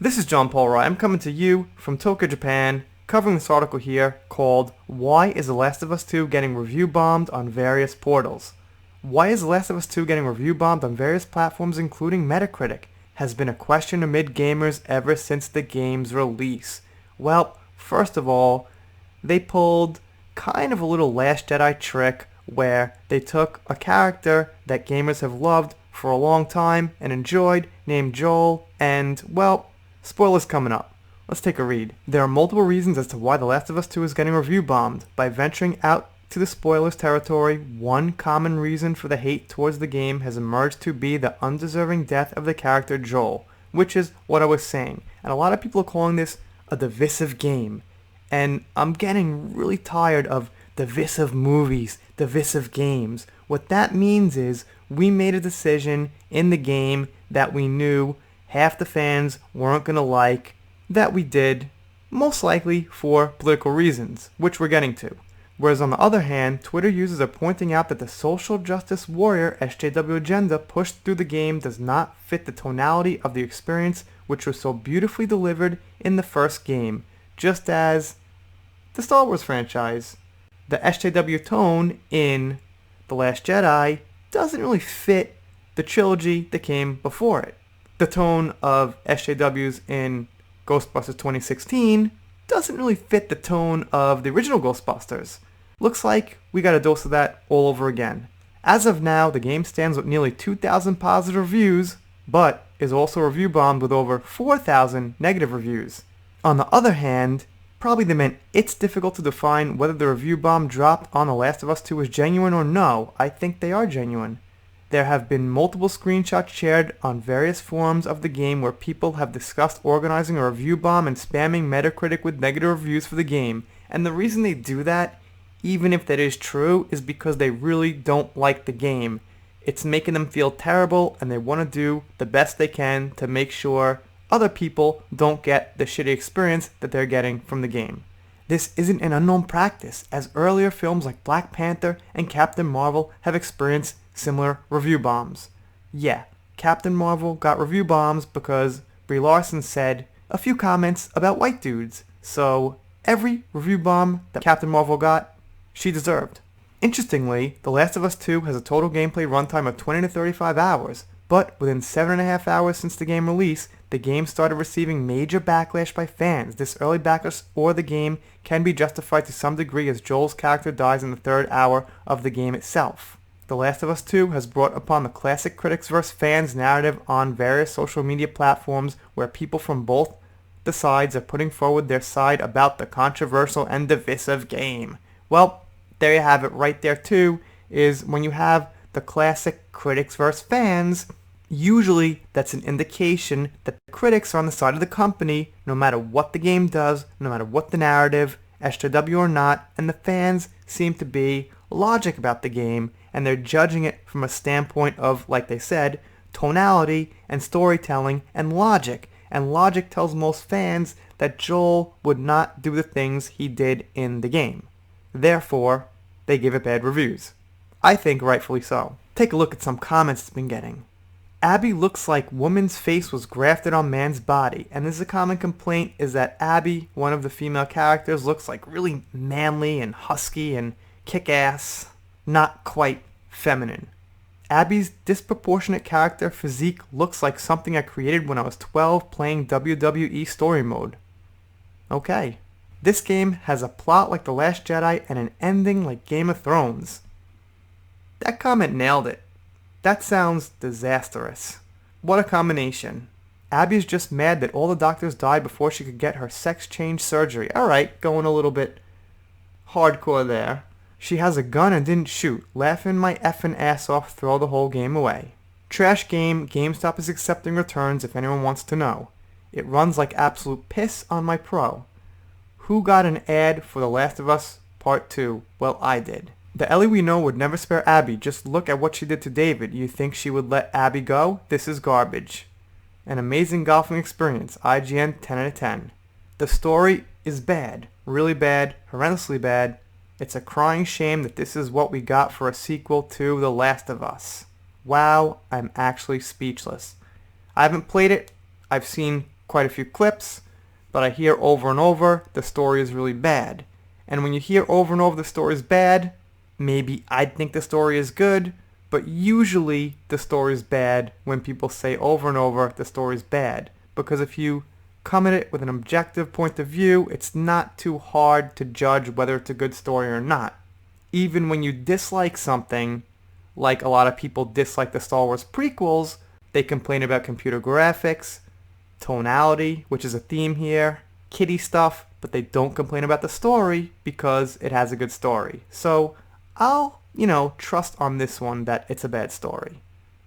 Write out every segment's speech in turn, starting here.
This is John Paul Rye. I'm coming to you from Tokyo, Japan, covering this article here called Why is The Last of Us 2 Getting Review Bombed on Various Portals? Why is The Last of Us 2 getting review bombed on various platforms including Metacritic? Has been a question amid gamers ever since the game's release. Well, first of all, they pulled kind of a little Last Jedi trick where they took a character that gamers have loved for a long time and enjoyed, named Joel, and, well, spoilers coming up. Let's take a read. There are multiple reasons as to why The Last of Us 2 is getting review bombed. By venturing out to the spoilers territory, one common reason for the hate towards the game has emerged to be the undeserving death of the character Joel, which is what I was saying. And a lot of people are calling this a divisive game. And I'm getting really tired of divisive movies, divisive games. What that means is we made a decision in the game that we knew half the fans weren't going to like, that we did, most likely for political reasons, which we're getting to. Whereas on the other hand, Twitter users are pointing out that the social justice warrior SJW agenda pushed through the game does not fit the tonality of the experience which was so beautifully delivered in the first game, just as the Star Wars franchise. The SJW tone in The Last Jedi doesn't really fit the trilogy that came before it. The tone of SJWs in Ghostbusters 2016 doesn't really fit the tone of the original Ghostbusters. Looks like we got a dose of that all over again. As of now, the game stands with nearly 2,000 positive reviews, but is also review bombed with over 4,000 negative reviews. On the other hand, probably they meant it's difficult to define whether the review bomb dropped on The Last of Us 2 is genuine or no. I think they are genuine. There have been multiple screenshots shared on various forums of the game where people have discussed organizing a review bomb and spamming Metacritic with negative reviews for the game. And the reason they do that, even if that is true, is because they really don't like the game. It's making them feel terrible and they want to do the best they can to make sure other people don't get the shitty experience that they're getting from the game. This isn't an unknown practice, as earlier films like Black Panther and Captain Marvel have experienced similar review bombs. Yeah, Captain Marvel got review bombs because Brie Larson said a few comments about white dudes, so every review bomb that Captain Marvel got, she deserved. Interestingly, The Last of Us 2 has a total gameplay runtime of 20 to 35 hours, but within 7.5 hours since the game release, the game started receiving major backlash by fans. This early backlash for the game can be justified to some degree as Joel's character dies in the third hour of the game itself. The Last of Us 2 has brought upon the classic critics versus fans narrative on various social media platforms where people from both the sides are putting forward their side about the controversial and divisive game. Well, there you have it right there too, is when you have the classic critics versus fans, usually that's an indication that the critics are on the side of the company no matter what the game does, no matter what the narrative, SJW or not, and the fans seem to be logic about the game and they're judging it from a standpoint of, like they said, tonality and storytelling and logic. And logic tells most fans that Joel would not do the things he did in the game. Therefore, they give it bad reviews. I think rightfully so. Take a look at some comments it's been getting. Abby looks like woman's face was grafted on man's body, and this is a common complaint is that Abby, one of the female characters, looks like really manly and husky and kick-ass, not quite feminine. Abby's disproportionate character physique looks like something I created when I was 12 playing WWE story mode. Okay. This game has a plot like The Last Jedi and an ending like Game of Thrones. That comment nailed it. That sounds disastrous. What a combination. Abby's just mad that all the doctors died before she could get her sex change surgery. Alright, going a little bit hardcore there. She has a gun and didn't shoot. Laughing my effing ass off, throw the whole game away. Trash game, GameStop is accepting returns if anyone wants to know. It runs like absolute piss on my Pro. Who got an ad for The Last of Us Part 2? Well, I did. The Ellie we know would never spare Abby. Just look at what she did to David. You think she would let Abby go? This is garbage. An amazing golfing experience. IGN 10 out of 10. The story is bad. Really bad. Horrendously bad. It's a crying shame that this is what we got for a sequel to The Last of Us. Wow, I'm actually speechless. I haven't played it. I've seen quite a few clips, but I hear over and over the story is really bad. And when you hear over and over the story is bad, maybe I'd think the story is good, but usually the story is bad when people say over and over the story is bad. Because if you come at it with an objective point of view, it's not too hard to judge whether it's a good story or not. Even when you dislike something, like a lot of people dislike the Star Wars prequels, they complain about computer graphics, tonality, which is a theme here, kiddie stuff, but they don't complain about the story because it has a good story. So I'll, trust on this one that it's a bad story.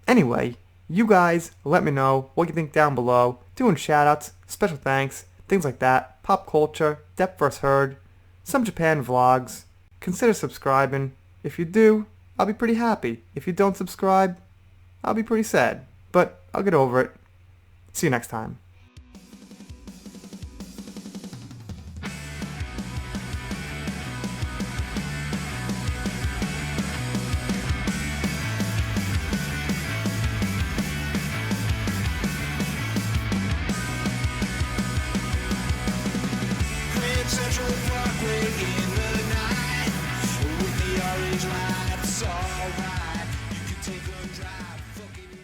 Anyway, you guys let me know what you think down below. Doing shoutouts, special thanks, things like that, pop culture, depth first heard, some Japan vlogs. Consider subscribing. If you do, I'll be pretty happy. If you don't subscribe, I'll be pretty sad. But I'll get over it. See you next time. Central Parkway in